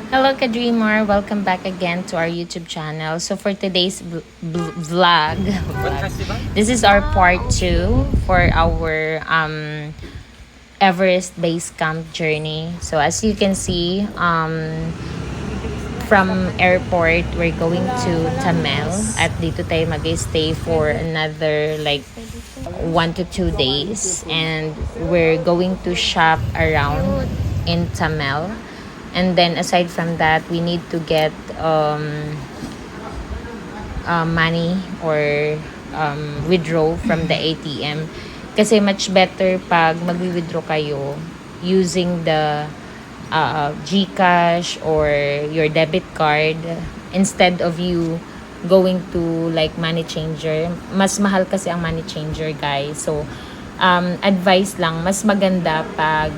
Hello Ka-Dreamer! Welcome back again to our YouTube channel. So for today's vlog, this is our part 2 for our Everest base camp journey. So as you can see, from airport, we're going to Tamel. At dito tayo mag-stay for another like 1 to 2 days. And we're going to shop around in Tamel. And then aside from that, we need to get money or withdraw from the ATM. Kasi much better pag mag-withdraw kayo using the GCash or your debit card instead of you going to like money changer. Mas mahal kasi ang money changer, guys. So, advice lang, mas maganda pag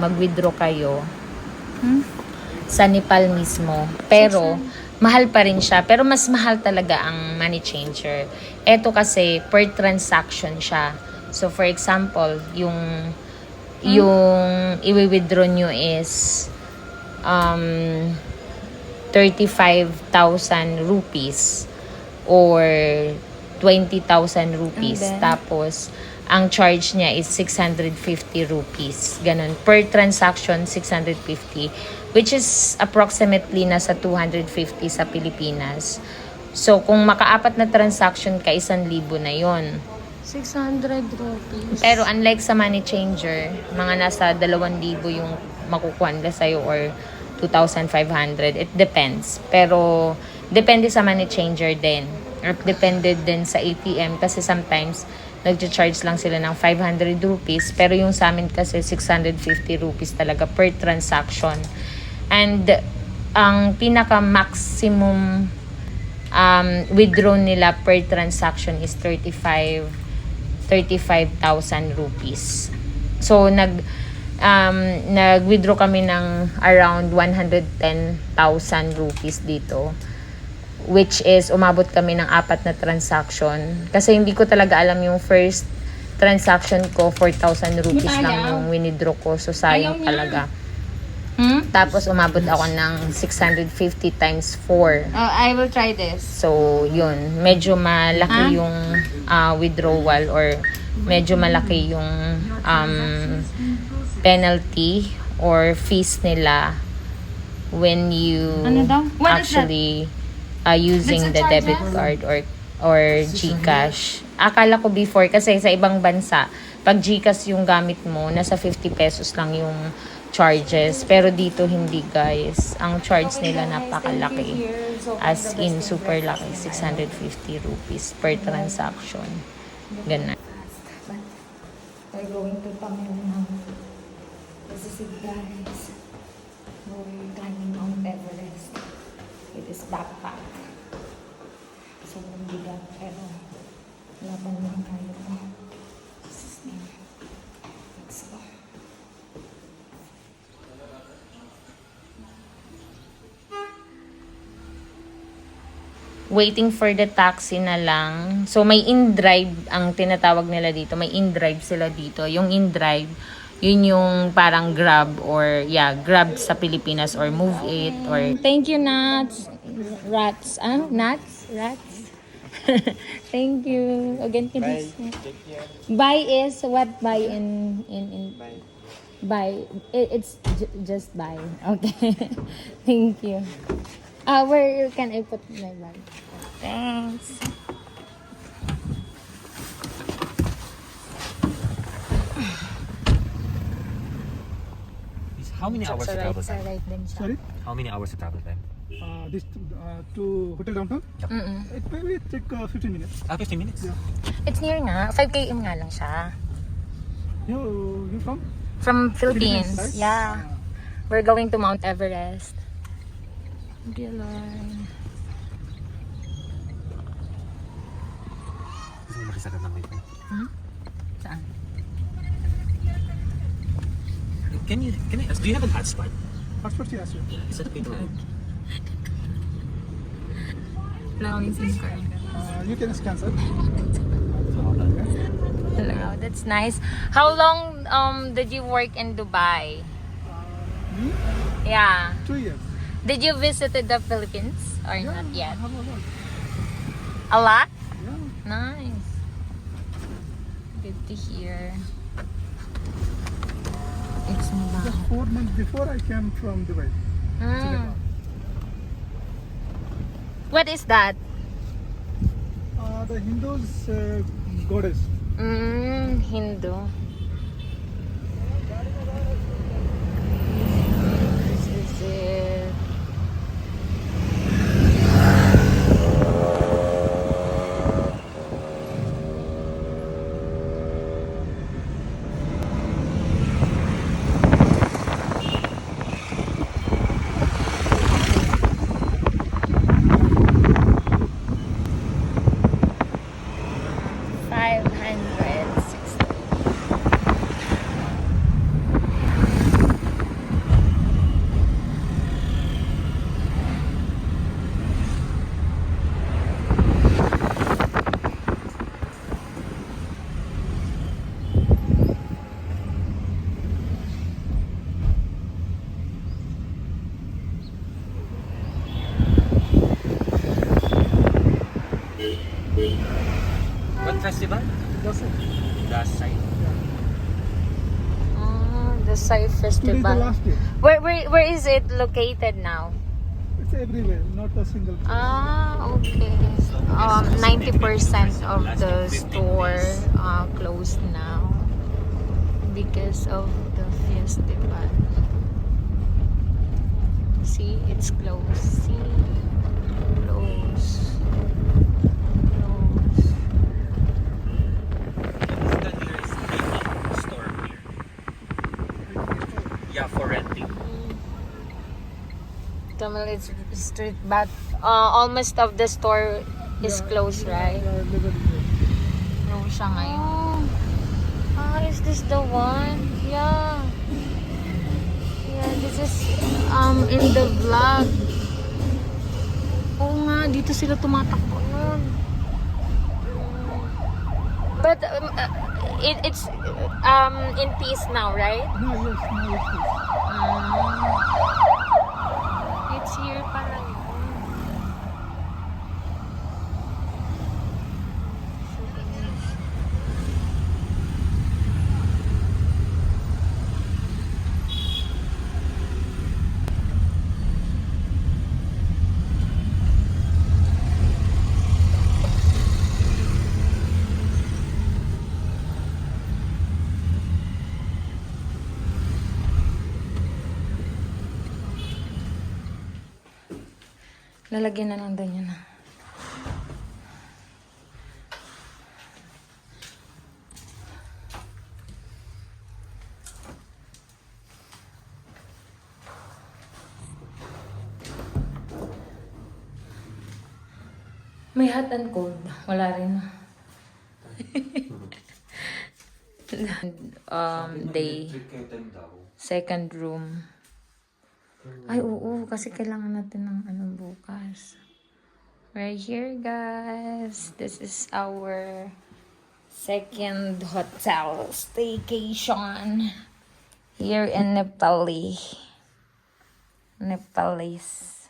mag-withdraw kayo sa Nepal mismo. Pero, mahal pa rin siya. Pero mas mahal talaga ang money changer. Ito kasi, per transaction siya. So, for example, yung i-withdraw nyo is 35,000 rupees or 20,000 rupees. Tapos, ang charge niya is 650 rupees. Ganun. Per transaction, 650. Which is approximately nasa 250 sa Pilipinas. So, kung makaapat na transaction ka, 1,000 na yon. 600 rupees. Pero unlike sa money changer, mga nasa 2,000 yung makukuha nila sa'yo or 2,500. It depends. Pero, depende sa money changer din. Or depende din sa ATM kasi sometimes, nag-charge lang sila ng 500 rupees. Pero yung sa amin kasi 650 rupees talaga per transaction. And ang pinaka-maximum withdraw nila per transaction is 35,000 rupees. So, nag-withdraw kami ng around 110,000 rupees dito. Which is, umabot kami ng 4 na transaction. Kasi hindi ko talaga alam yung first transaction ko, 4,000 rupees lang yung winidraw ko. So, sayang talaga. Tapos, umabot ako ng 650 times 4. I will try this. So, yun. Medyo malaki yung withdrawal or medyo malaki yung penalty or fees nila when you actually using the debit card or GCash. Akala ko before kasi sa ibang bansa, pag GCash yung gamit mo, nasa 50 pesos lang yung charges. Pero dito hindi, guys. Ang charge nila napakalaki. As in, super laki. 650 rupees per transaction. Ganun. We're going to Tamil now. This is it, guys. We're climbing Mount Everest. It is backpack. Sobrang bigat, pero laban lang tayo po. Let's go. Waiting for the taxi na lang. So, may in-drive ang tinatawag nila dito. May in-drive sila dito. Yung in-drive, yun yung parang Grab or, Grab sa Pilipinas or Move It or... Thank you, Nuts. Rats. Nuts? Rats? Thank you. Again, can you say? Buy is what? Buy in buy. It's just buy. Okay. Thank you. Where can I put my bag? Thanks. How many hours to travel time? Right din siya. Sorry? How many hours to travel time? This to Hotel Downtown? It maybe take 15 minutes. 15 minutes? Yeah. It's near nga. 5 km nga lang siya. You from? From Philippines. Philippines, right? Yeah. We're going to Mount Everest. Galing. Gusto mo makisagad ng wifi? Saan? Can I ask, do you have an hotspot? Passport, yes. Sir. Is that okay to You can scan, sir. Wow, that's nice. How long did you work in Dubai? Me? Yeah. 2 years. Did you visited the Philippines or not yet? I have a lot. A lot? Yeah. Nice. Good to hear. It's Just not. 4 months before I came from Dubai. to Nepal. What is that? The Hindus goddess. Hindu. This is it. What festival? That's it. The site. The Sai Today is the Festival. last day. Where is it located now? It's everywhere, not a single place. Okay. 90% of the store closed now because of the festival. See, it's closed. See, closed. Closed. The nearest store here. Yeah, for renting. Tamil is street, but almost of the store is closed, right? Closed siya ngayon. Is this the one? Yeah. Yeah, this is in the vlog. Oo nga, dito sila tumatakbo nun. But it's in peace now, right? No, yes, no issues. It's here pala yun. Lalagyan na lang din yun. May hot and cold. Wala rin. Day. Second room. Ay, oo. Kasi kailangan natin ng bukas. Right here, guys. This is our second hotel staycation here in Nepali. Nepalese.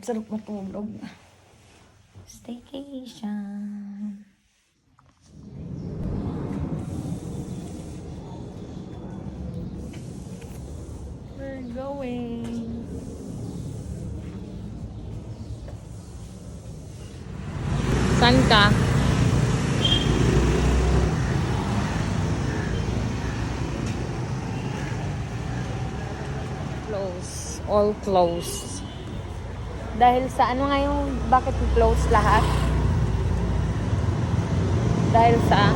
Sarap matulog. Staycation. We're going. Saan ka? Close. All closed. Dahil sa ano nga yung bakit close lahat? Dahil sa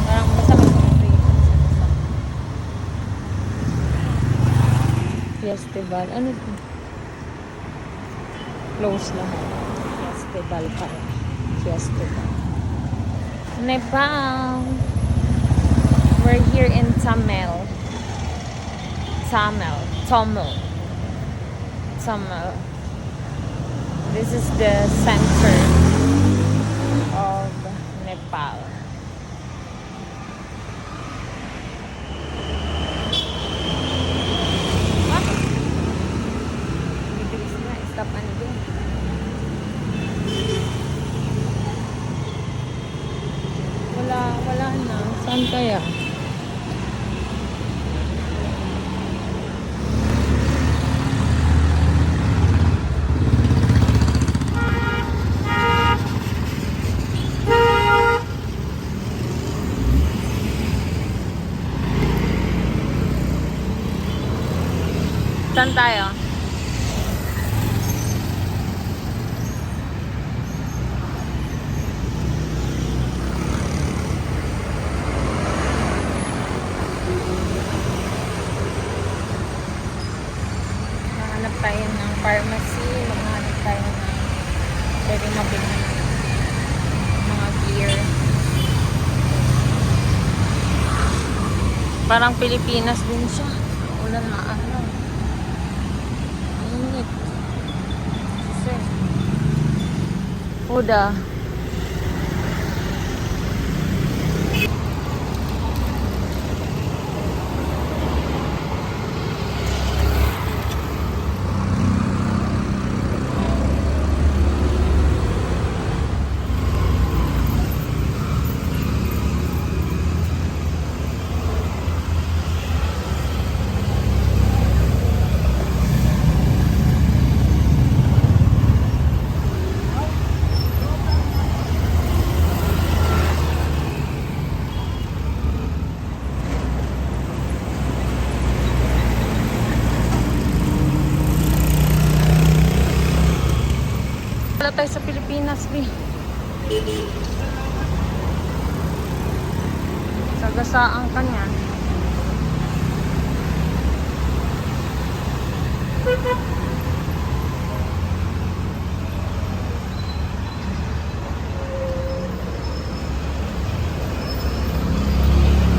parang masakit ang reason. Festival. Ano ito? Close lahat. Festival pa rin. Festival. Nepal. We're here in Tamil. Tamil. This is the center of Nepal. Bibilis na. Stop and go. Wala na. Saan kaya? Saan tayo? Maghanap tayo ng pharmacy. Maghanap tayo ng pwede mabili mga gear. Parang Pilipinas din siya. Ulan na ano. Init. Kasi. Uda. Wala tayo sa Pilipinas, B. Sagasaan ka niya.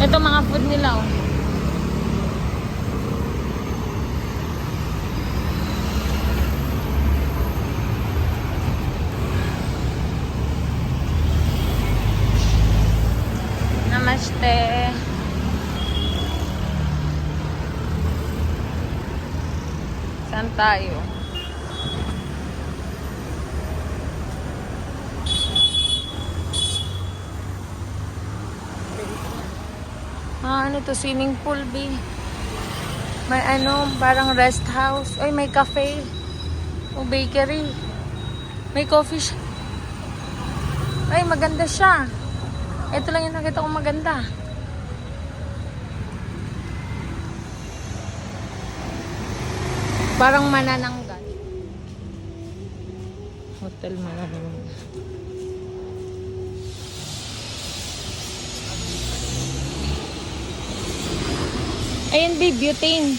Ito mga food nila, oh. Namaste. Saan tayo? Ano to? Swimming pool, B. May ano, parang rest house. Ay, may cafe. O bakery. May coffee shop. Ay, maganda siya. Ito lang yung nakita kong maganda. Parang Manananggal. Hotel Manananggal. Ayan, babe, butane.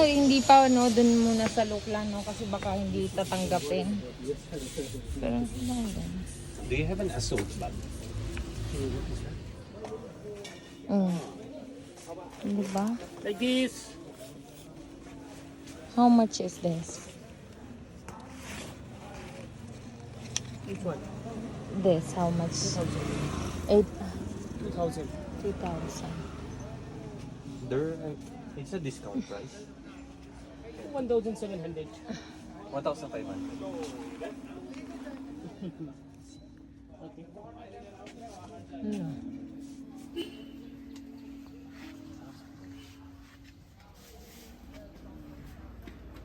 Hindi pa, no? Dun muna sa Lukla, no? Kasi baka hindi tatanggapin. Pero, Do you have an assault bag? Diba? Like this. How much is this? Which one? This, how much? 8, 2,000. 2,000. There, it's a discount price. 1,700. 1,500. Okay.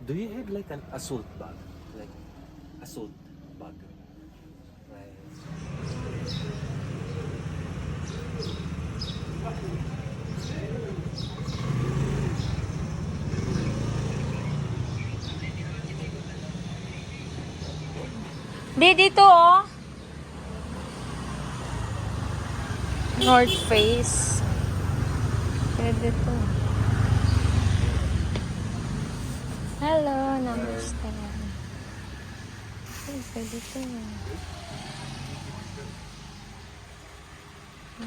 Do you have like an assault bag? Like assault bag? Right. Di, dito, oh. North Face. Pwede to. Hello, namaste. Ay, pwede to. 4,000.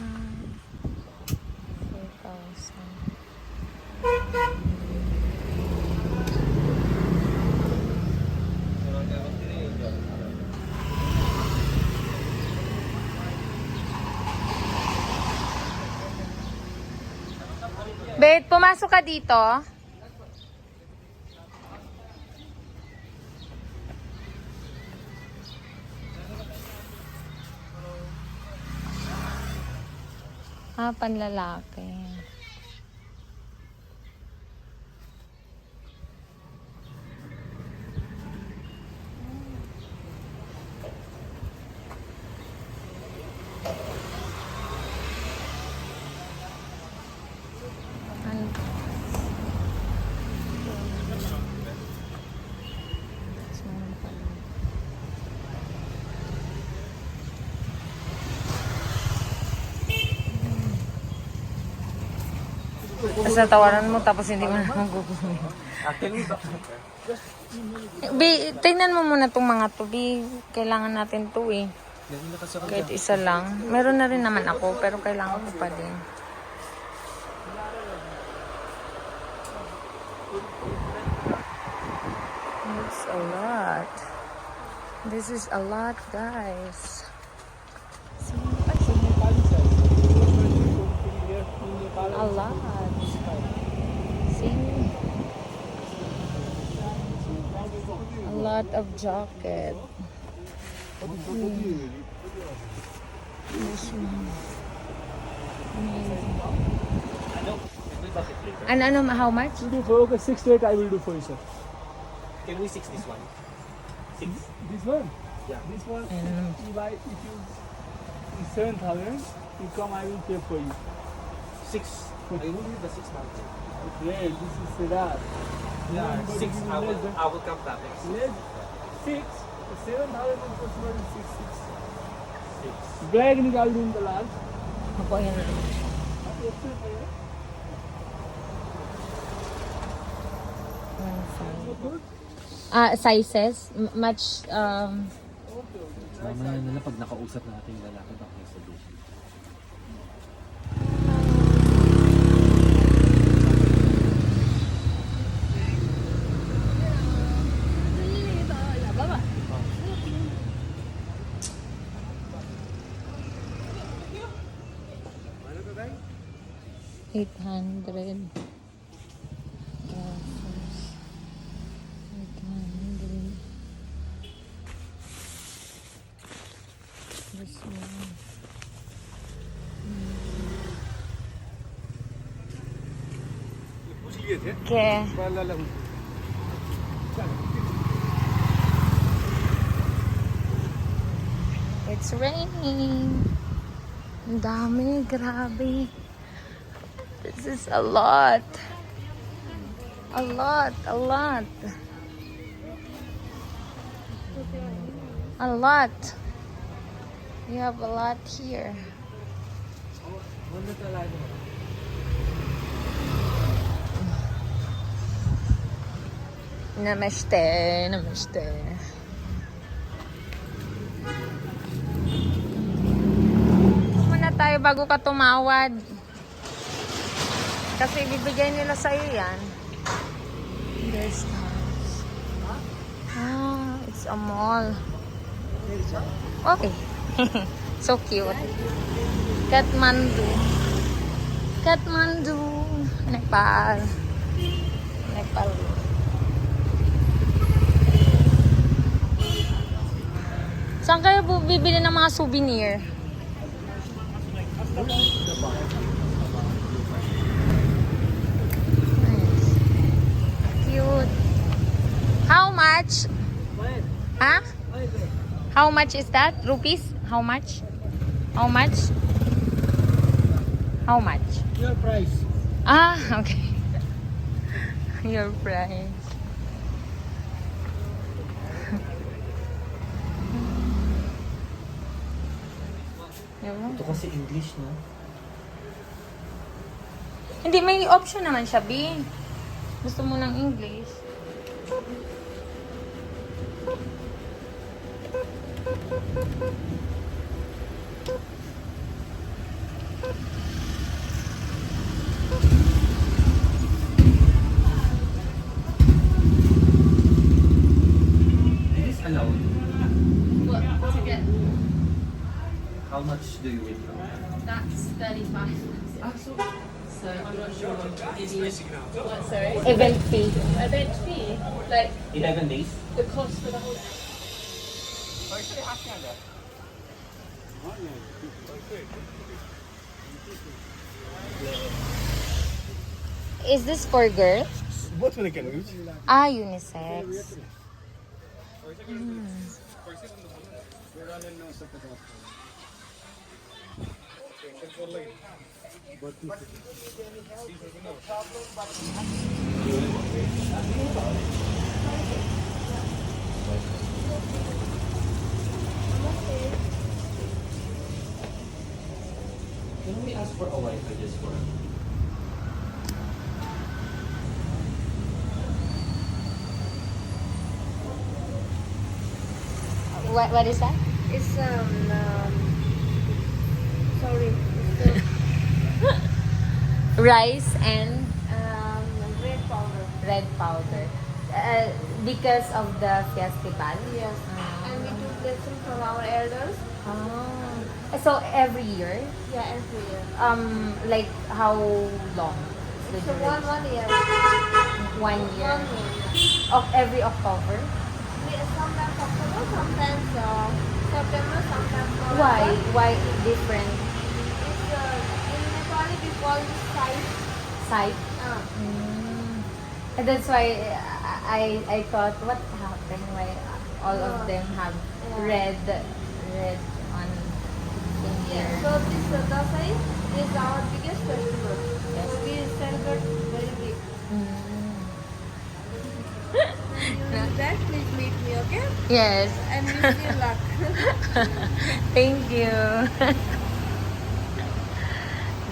Wait, pumasok ka dito. Panlalaki. Tapos natawaran mo tapos hindi mo na maguguhin. Can we back? Tingnan mo muna tong mga to. Kailangan natin to eh. Kahit isa lang. Meron na rin naman ako pero kailangan ko pa din. It's a lot. This is a lot, guys. A lot. See? A lot of jacket. This one. And how much? Okay, 6 to 8 I will do for you, sir. Can we 6 this one? 6? This one? Yeah. This one, if you 7,000, you come, I will pay for you. 6. I will need the 6 mountain. Okay, this is Siddharth. Yeah, 6. I will come back next. Less 6, 7,000 is possible in 6. Black निकाल दूँ the last. Ako yan. Sizes? Much, Mamaya na lang pag nakausap natin yung lalaki baka may solution. $800. This one. Okay. It's raining. Ang dami, grabe. This is a lot. A lot, a lot. A lot. You have a lot here. Namaste, namaste. Muna tayo bago ka tumawad. Kasi bibigay nila sa'yo yan. There's house. It's a mall. Okay. So cute. Kathmandu. Kathmandu. Nepal. Nepal. Saan kayo bibili ng mga souvenir? Nice. Cute. How much? Huh? How much is that? Rupees? How much? How much? How much? Your price. Okay. Your price. Ewan. Ito kasi English, no? Hindi, may option naman siya, B. Gusto mo ng English? It is allowed. What? To get? How much do you withdraw? That's 35. Ah, so Event fee. Event fee, like 11 days? the cost for the whole. Is this for girls? Both when I can reach. Ah, unisex. Can we ask for a wife for this one? What is that? It's sorry, it's Rice and red powder. red powder. Because of the festival? Yes. And we took lesson from our elders. Oh. So every year? Yeah, every year. Like how long? The So duration? 1 year. 1 year. 1 year. Of every October? We sometimes October, sometimes September, sometimes November. Why different It's in Nepali we call it site. site? And that's why I thought what happened why all of them have Yeah. red on in here. So this Dasai is our biggest festival. Yes. So we celebrate very big. You that please meet me, okay? Yes. And wish you luck. Thank you.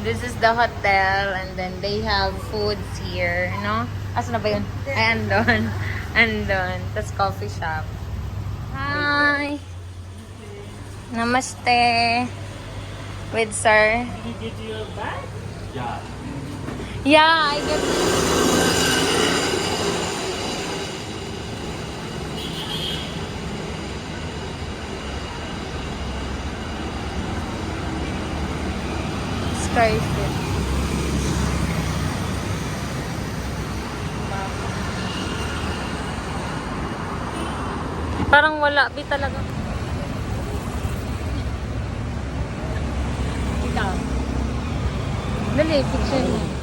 This is the hotel and then they have foods here, no? Asa na ba yun? Ay, andon. Andon. Tapos coffee shop. Hi! Namaste! With sir. Did you get your bag? Yeah. Yeah, I get Skyfit. Parang wala, bi talaga. Ikaw. Dali, picture niya.